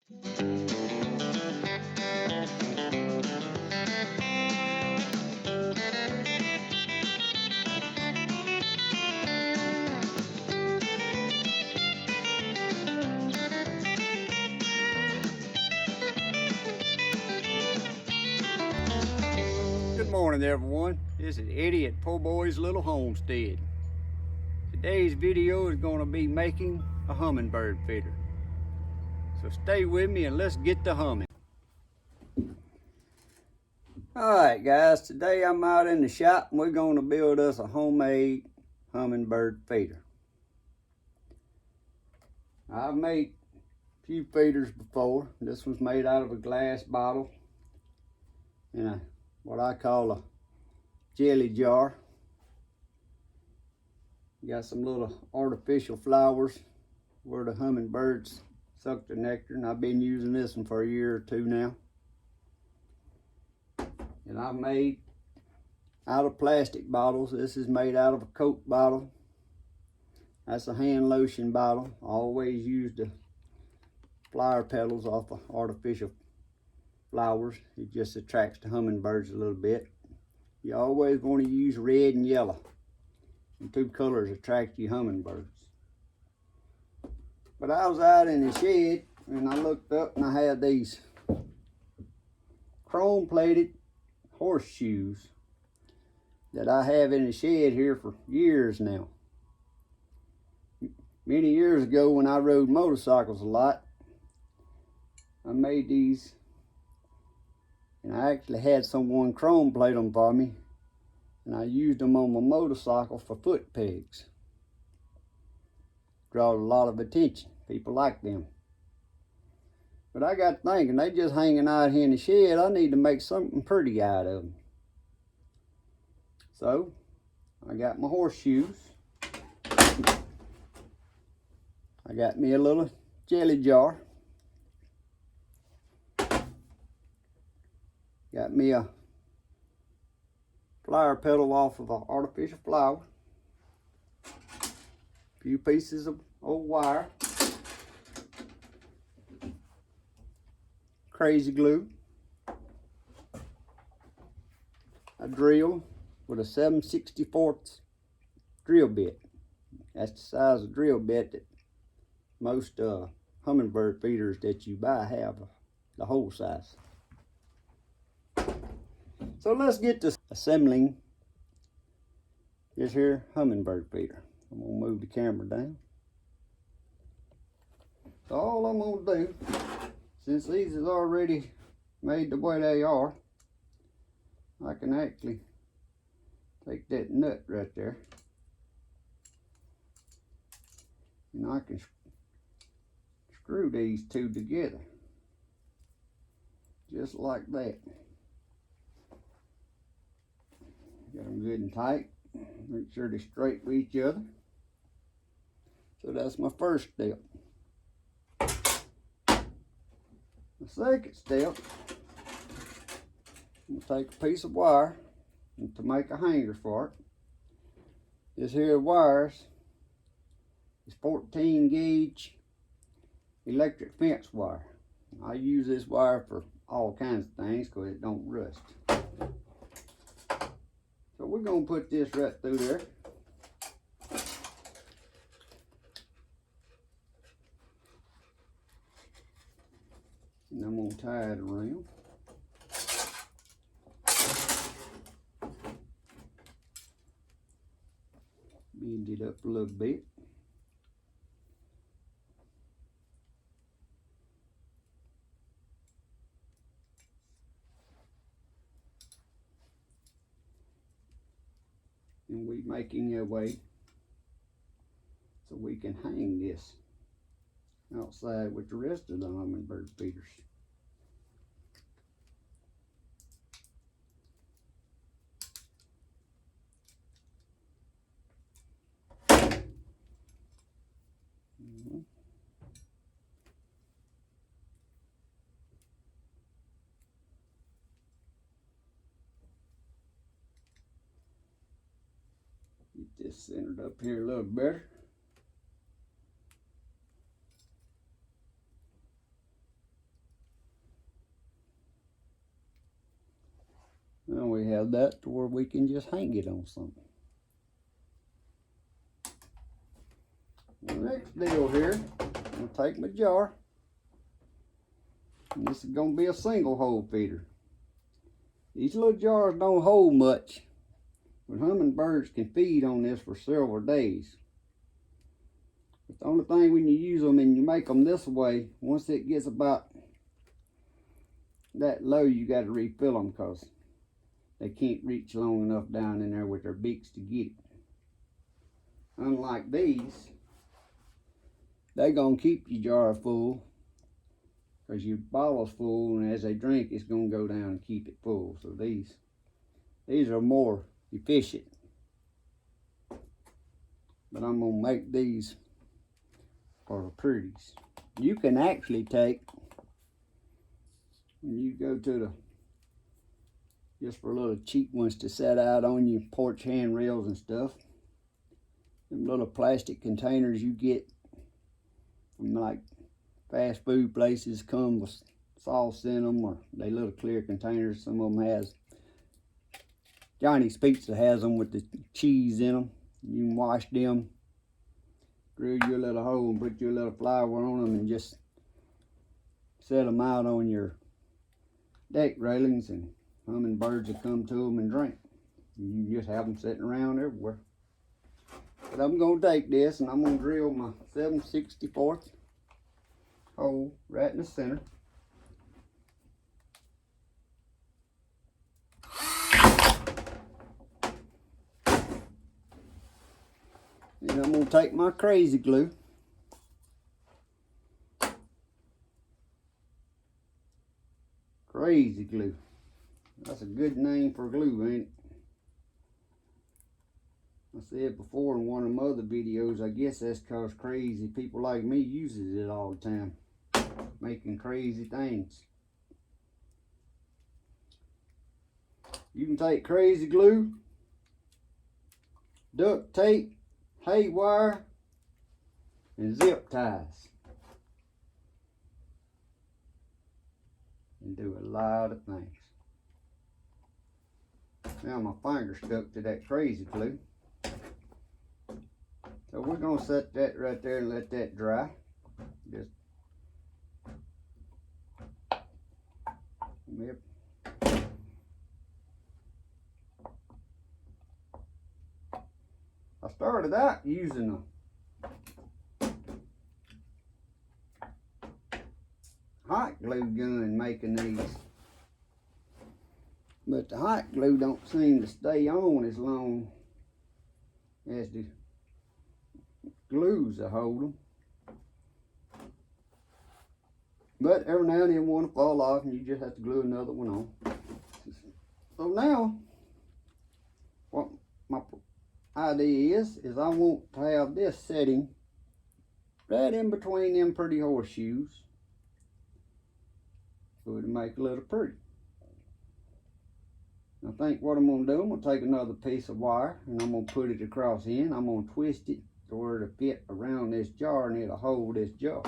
Good morning, everyone. This is Eddie at Poorboys Little Homestead. Today's video is going to be making a hummingbird feeder. So stay with me and let's get to humming. Alright guys, today I'm out in the shop and we're going to build us a homemade hummingbird feeder. I've made a few feeders before. This was made out of a glass bottle in what I call a jelly jar. Got some little artificial flowers where the hummingbirds suck the nectar, and I've been using this one for a year or two now. And I've made out of plastic bottles. This is made out of a Coke bottle. That's a hand lotion bottle. I always use the flower petals off of artificial flowers. It just attracts the hummingbirds a little bit. You always want to use red and yellow. And two colors attract you hummingbirds. But I was out in the shed and I looked up and I had these chrome plated horseshoes that I have in the shed here for years now. Many years ago when I rode motorcycles a lot, I made these, and I actually had someone chrome plate them for me, and I used them on my motorcycle for foot pegs. Draw a lot of attention. People like them. But I got thinking, they just hanging out here in the shed. I need to make something pretty out of them. So I got my horseshoes. I got me a little jelly jar. Got me a flower petal off of an artificial flower. A few pieces of old wire. Crazy glue. A drill with a 7/64 drill bit. That's the size of drill bit that most hummingbird feeders that you buy have, the hole size. So let's get to assembling this here hummingbird feeder. I'm gonna move the camera down. So all I'm gonna do, since these is already made the way they are, I can actually take that nut right there and I can screw these two together just like that. Get them good and tight. Make sure they're straight with each other. So that's my first step. The second step, I'm going to take a piece of wire and to make a hanger for it. This here wires is 14 gauge electric fence wire. I use this wire for all kinds of things because it don't rust. So we're going to put this right through there. And I'm going to tie it around. Bend it up a little bit. And we're making our way so we can hang this outside with the rest of the hummingbird feeders. Get this centered up here a little better. Now we have that to where we can just hang it on something. The next deal here, I'm gonna take my jar, and this is gonna be a single hole feeder. These little jars don't hold much, but hummingbirds can feed on this for several days. But the only thing when you use them and you make them this way, once it gets about that low, you got to refill them because they can't reach long enough down in there with their beaks to get it. Unlike these, they're going to keep your jar full because your bottle's full, and as they drink, it's going to go down and keep it full. So these are more efficient. But I'm going to make these for the pretties. You can actually take, when you go to the, just for little cheap ones to set out on your porch handrails and stuff, them little plastic containers you get from like fast food places come with sauce in them, or they little clear containers. Some of them has, Johnny's Pizza has them with the cheese in them. You can wash them, drill your little hole and put your little flour on them and just set them out on your deck railings, and hummingbirds will come to them and drink. You just have them sitting around everywhere. But I'm going to take this and I'm going to drill my 7/64 hole right in the center. And I'm going to take my crazy glue. Crazy glue. That's a good name for glue, ain't it? I said before in one of my other videos, I guess that's because crazy people like me uses it all the time, making crazy things. You can take crazy glue, duct tape, hay wire, and zip ties, and do a lot of things. Now my finger stuck to that crazy glue. So we're going to set that right there and let that dry. Just yep. I started out using a hot glue gun making these, but the hot glue don't seem to stay on as long as the glues that hold them. But every now and then one will fall off and you just have to glue another one on. So now what my idea is I want to have this setting right in between them pretty horseshoes, so it'll make a little pretty. I think what I'm going to do, I'm going to take another piece of wire and I'm going to put it across in. I'm going to twist it to where it'll fit around this jar and it'll hold this jar.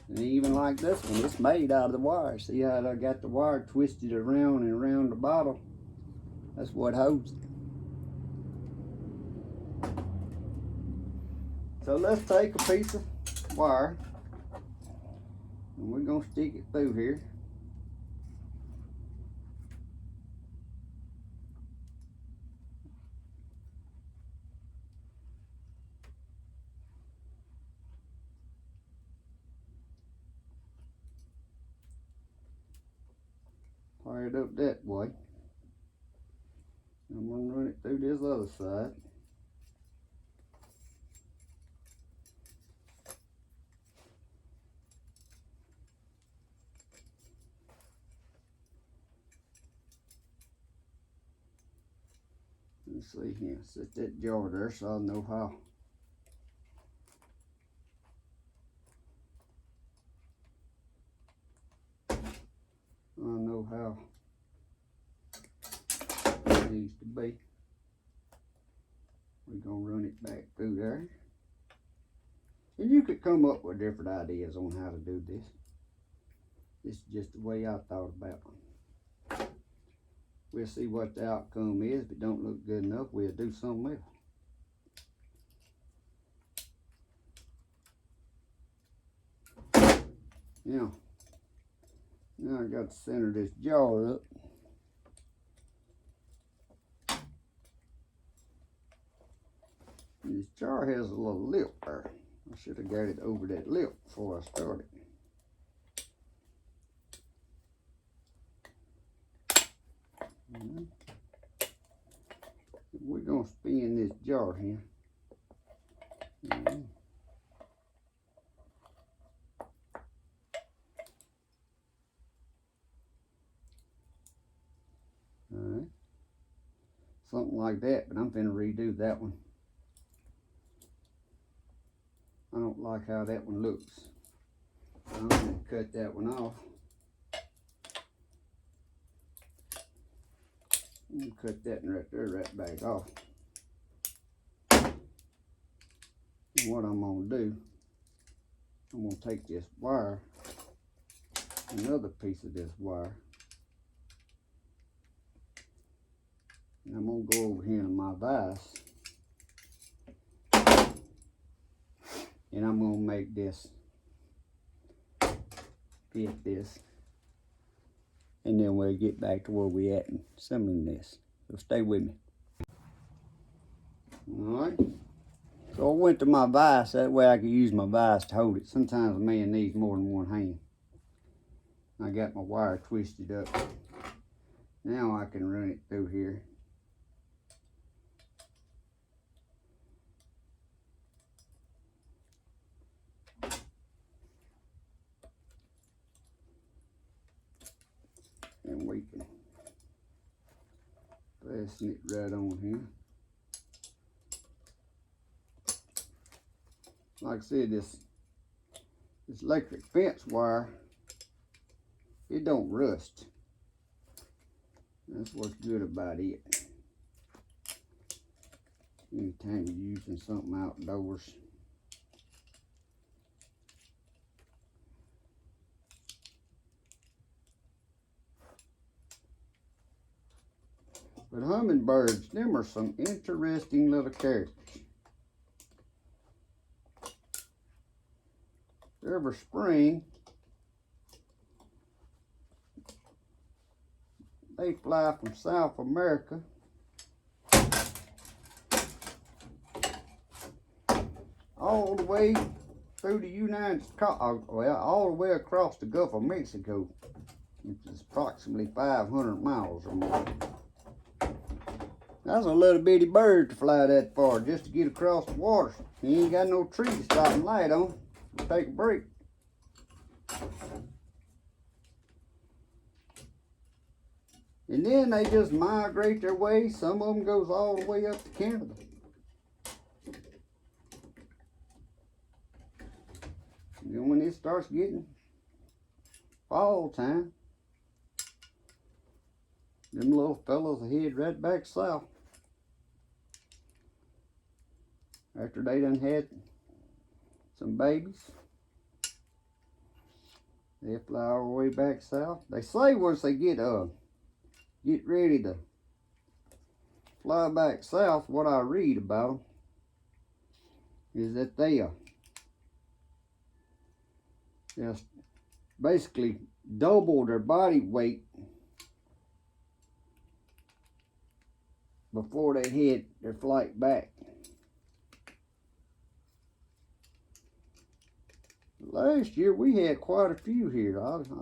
And even like this one, it's made out of the wire. See how I got the wire twisted around and around the bottle? That's what holds it. So let's take a piece of wire and we're going to stick it through here. Fire it up that way. I'm going to run it through this other side. Let's see here, set that jar there so I know how. How it needs to be. We're going to run it back through there. And you could come up with different ideas on how to do this. This is just the way I thought about it. We'll see what the outcome is. If it don't look good enough, we'll do something else. Now I got to center this jar up. And this jar has a little lip there. I should have got it over that lip before I started. We're going to spin this jar here. Alright. Something like that, but I'm finna redo that one. I don't like how that one looks. I'm gonna cut that one off. I'm gonna cut that one right there, right back off. And what I'm gonna do, I'm gonna take this wire, another piece of this wire, and I'm gonna go over here in my vise, and I'm gonna make this fit this, and then we'll get back to where we at and assembling this. So stay with me. Alright. So I went to my vise, that way I could use my vise to hold it. Sometimes a man needs more than one hand. I got my wire twisted up. Now I can run it through here. And we can fasten it right on here. Like I said, this electric fence wire, it don't rust. That's what's good about it. Anytime you're using something outdoors. But hummingbirds, them are some interesting little characters. Every spring, they fly from South America all the way through the United States, well, all the way across the Gulf of Mexico, which is approximately 500 miles or more. That's a little bitty bird to fly that far just to get across the water. He ain't got no tree to stop and light on. Take a break. And then they just migrate their way. Some of them goes all the way up to Canada. And then when it starts getting fall time, them little fellows will head right back south. After they done had some babies, they fly all the way back south. They say once they get ready to fly back south, what I read about them is that they just basically double their body weight before they head their flight back. Last year we had quite a few here.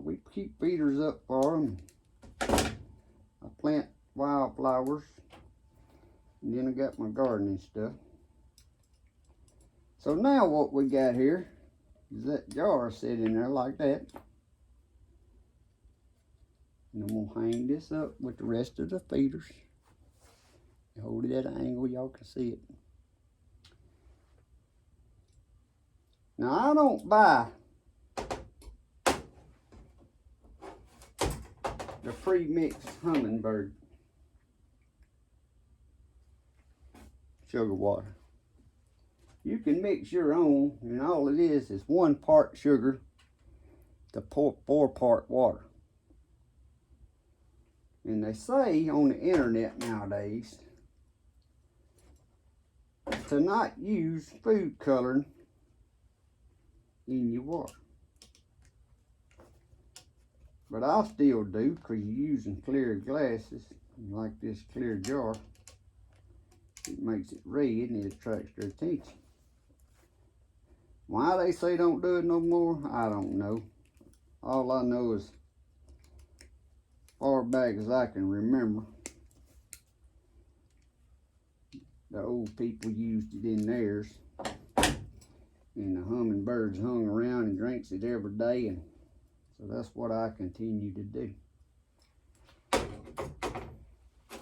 We keep feeders up for them. I plant wildflowers, and then I got my gardening stuff. So now what we got here is that jar sitting there like that. And I'm gonna hang this up with the rest of the feeders. Hold it at an angle y'all can see it. Now I don't buy the pre-mixed Hummingbird sugar water. You can mix your own, and all it is 1 part sugar to 4 part water. And they say on the internet nowadays to not use food coloring in your water. But I still do, because you're using clear glasses, like this clear jar. It makes it red and it attracts their attention. Why they say don't do it no more, I don't know. All I know is, far back as I can remember, the old people used it in theirs. And the hummingbirds hung around and drinks it every day, and so that's what I continue to do.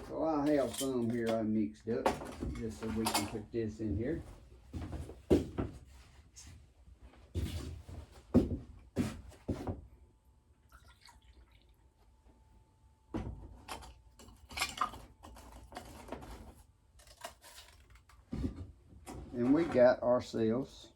So I have some here I mixed up, just so we can put this in here. And we got ourselves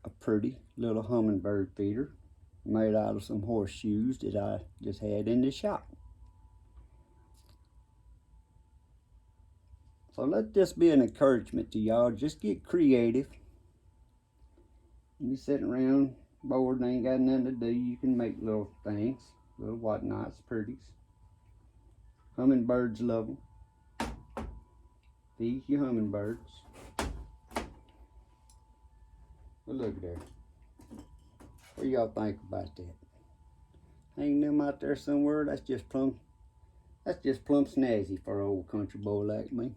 a pretty little hummingbird feeder made out of some horseshoes that I just had in the shop. So let this be an encouragement to y'all. Just get creative. You sitting around bored and ain't got nothing to do, you can make little things, little whatnots, pretties. Hummingbirds love them. Feed your hummingbirds. But look there. What do y'all think about that? Hang them out there somewhere, that's just plumb snazzy for an old country boy like me.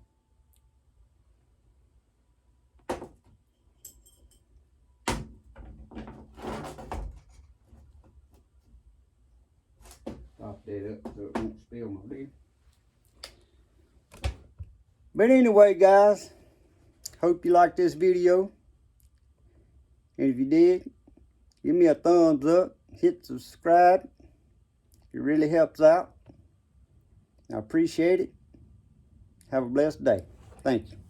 Pop that up so it won't spill my beer. But anyway, guys, hope you liked this video. And if you did, give me a thumbs up, hit subscribe. It really helps out. I appreciate it. Have a blessed day. Thank you.